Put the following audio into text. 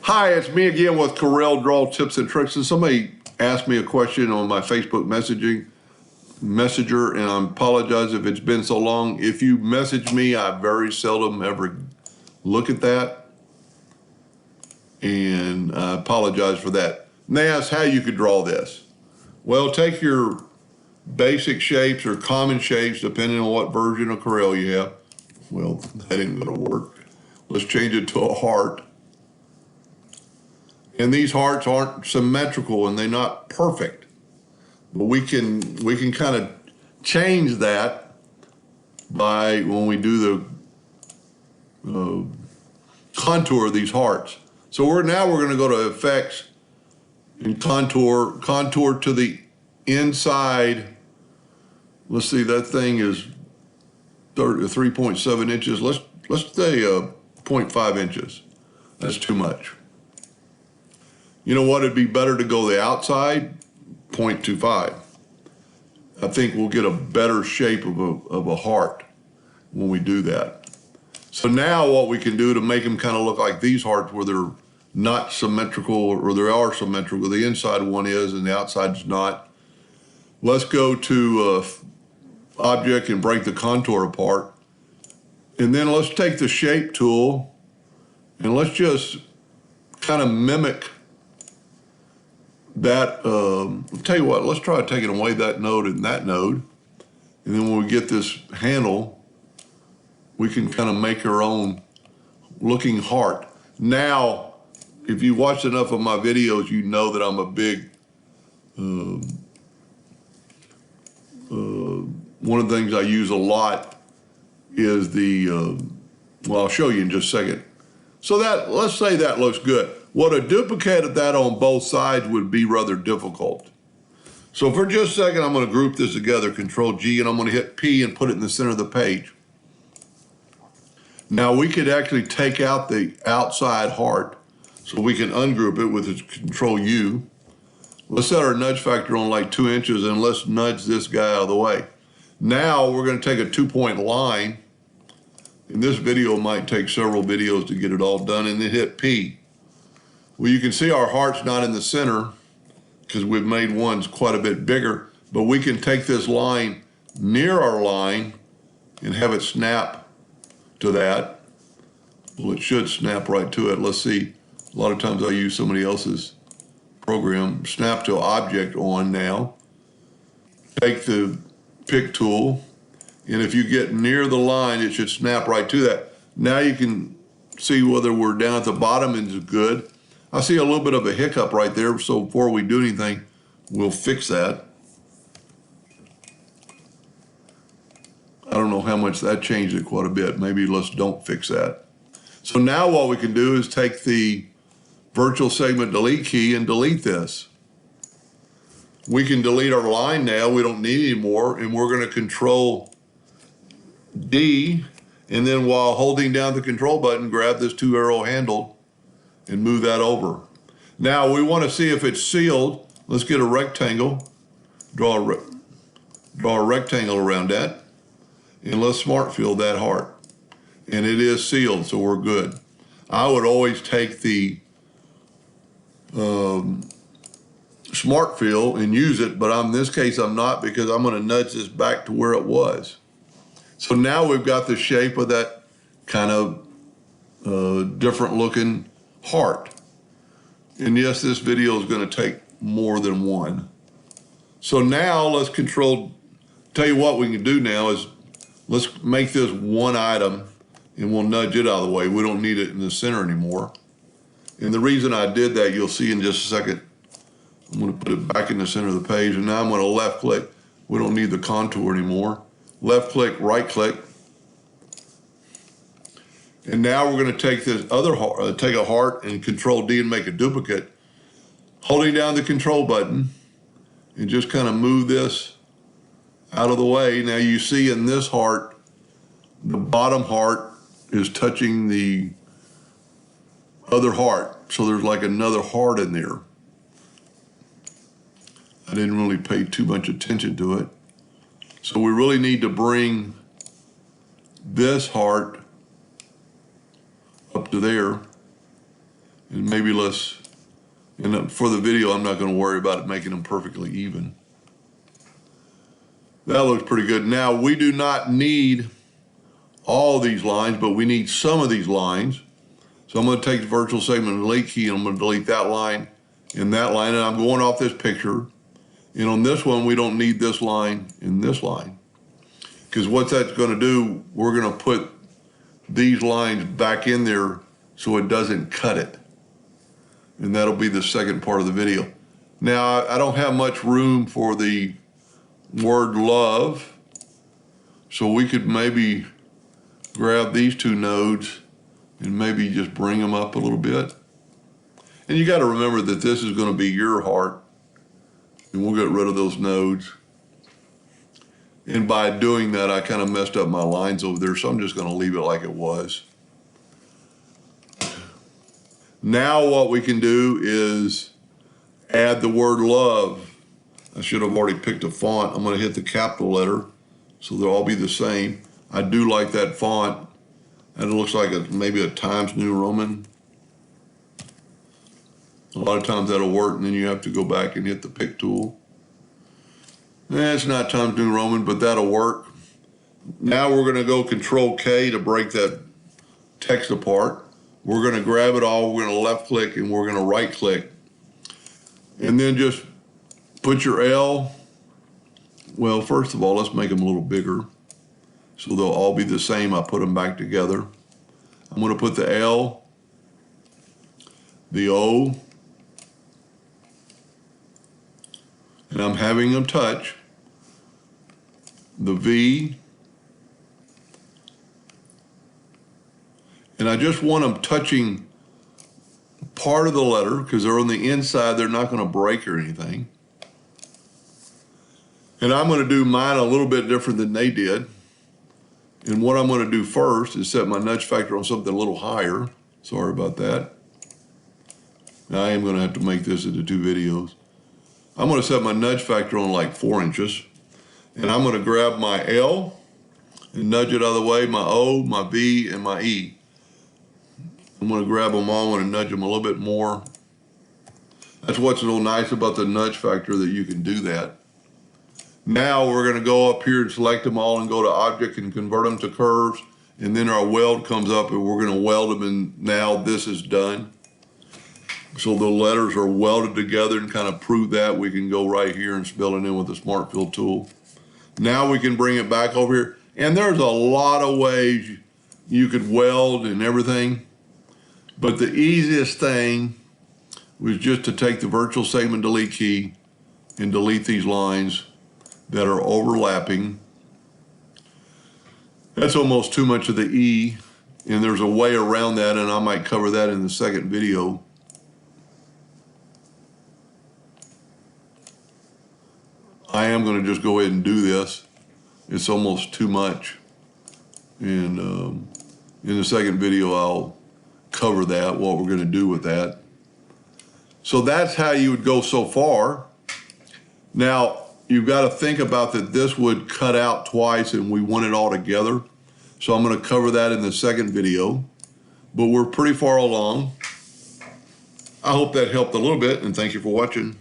Hi, it's me again with Corel Draw Tips and Tricks. And somebody asked me a question on my Facebook messenger, and I apologize if it's been so long. If you message me, I very seldom ever look at that, and I apologize for that. And they asked how you could draw this. Well, take your basic shapes or common shapes, depending on what version of Corel you have. Well, that ain't gonna work. Let's change it to a heart. And these hearts aren't symmetrical and they're not perfect. But we can kind of change that by when we do the contour of these hearts. So we're going to go to Effects and contour to the inside. Let's see, that thing is 3.7 inches. Let's say 0.5 inches. That's too much. You know what? It'd be better to go the outside, 0.25. I think we'll get a better shape of a heart when we do that. So now what we can do to make them kind of look like these hearts where they're not symmetrical, or they are symmetrical, the inside one is and the outside's not. Let's go to Object and break the contour apart. And then let's take the Shape tool and let's just kind of mimic that. I'll tell you what, let's try taking away that node and that node. And then when we get this handle, we can kind of make our own looking heart. Now, if you watched enough of my videos, you know that I'm a big, one of the things I use a lot is the, well, I'll show you in just a second. So that, let's say that looks good. What a duplicate of that on both sides would be rather difficult. So for just a second, I'm going to group this together, Control G, and I'm going to hit P and put it in the center of the page. Now we could actually take out the outside heart, so we can ungroup it with Control U. Let's set our nudge factor on like 2 inches and let's nudge this guy out of the way. Now we're going to take a 2-point line, and this video might take several videos to get it all done, and then hit P. Well, you can see our heart's not in the center because we've made ones quite a bit bigger, but we can take this line near our line and have it snap to that. Well, it should snap right to it. Let's see. A lot of times I use somebody else's program. Snap to object on now. Take the pick tool, and if you get near the line, it should snap right to that. Now you can see whether we're down at the bottom and it's good. I see a little bit of a hiccup right there, so before we do anything, we'll fix that. I don't know how much that changed it quite a bit. Maybe let's don't fix that. So now what we can do is take the virtual segment delete key and delete this. We can delete our line now. We don't need any more, and we're going to Control D, and then while holding down the control button, grab this 2-arrow handle and move that over. Now we want to see if it's sealed. Let's get a rectangle, draw a rectangle around that, and let's smart fill that heart. And it is sealed, so we're good. I would always take the smart fill and use it, but in this case I'm not, because I'm going to nudge this back to where it was. So now we've got the shape of that kind of different looking heart. And yes, this video is going to take more than one. So now let's tell you what we can do now is let's make this one item and we'll nudge it out of the way. We don't need it in the center anymore. And the reason I did that, you'll see in just a second. I'm going to put it back in the center of the page, and now I'm going to left click. We don't need the contour anymore. Left click, right click. And now we're going to take this other heart, take a heart and Control D and make a duplicate. Holding down the control button and just kind of move this out of the way. Now you see in this heart, the bottom heart is touching the other heart. So there's like another heart in there. I didn't really pay too much attention to it. So we really need to bring this heart up to there. And maybe let's, and for the video, I'm not going to worry about it making them perfectly even. That looks pretty good. Now, we do not need all these lines, but we need some of these lines. So I'm going to take the virtual segment and delete key, and I'm going to delete that line and that line, and I'm going off this picture. And on this one, we don't need this line and this line. Because what that's going to do, we're going to put these lines back in there so it doesn't cut it. And that'll be the second part of the video. Now, I don't have much room for the word love, so we could maybe grab these two nodes and maybe just bring them up a little bit. And you got to remember that this is going to be your heart, and we'll get rid of those nodes. And by doing that, I kind of messed up my lines over there, so I'm just going to leave it like it was. Now what we can do is add the word love. I should have already picked a font. I'm going to hit the capital letter, so they'll all be the same. I do like that font. And it looks like maybe a Times New Roman. A lot of times that'll work, and then you have to go back and hit the pick tool. It's not Times New Roman, but that'll work. Now we're going to go Control K to break that text apart. We're going to grab it all, we're going to left click, and we're going to right click. And then just put your L. Well, first of all, let's make them a little bigger, so they'll all be the same. I put them back together. I'm going to put the L, the O, and I'm having them touch, the V, and I just want them touching part of the letter because they're on the inside. They're not going to break or anything. And I'm going to do mine a little bit different than they did. And what I'm going to do first is set my nudge factor on something a little higher. Sorry about that. Now I am going to have to make this into 2 videos. I'm going to set my nudge factor on like 4 inches. And I'm going to grab my L and nudge it out of the way, my O, my V, and my E. I'm going to grab them all and nudge them a little bit more. That's what's so nice about the nudge factor, that you can do that. Now we're going to go up here and select them all and go to Object and convert them to curves. And then our weld comes up and we're going to weld them, and now this is done. So the letters are welded together, and kind of prove that we can go right here and spell it in with the Smart Fill tool. Now we can bring it back over here. And there's a lot of ways you could weld and everything. But the easiest thing was just to take the virtual segment delete key and delete these lines that are overlapping. That's almost too much of the E, and there's a way around that, and I might cover that in the second video. I am going to just go ahead and do this. It's almost too much. And in the second video, I'll cover that, what we're going to do with that. So that's how you would go so far. Now, you've got to think about that this would cut out twice and we want it all together. So I'm going to cover that in the second video. But we're pretty far along. I hope that helped a little bit, and thank you for watching.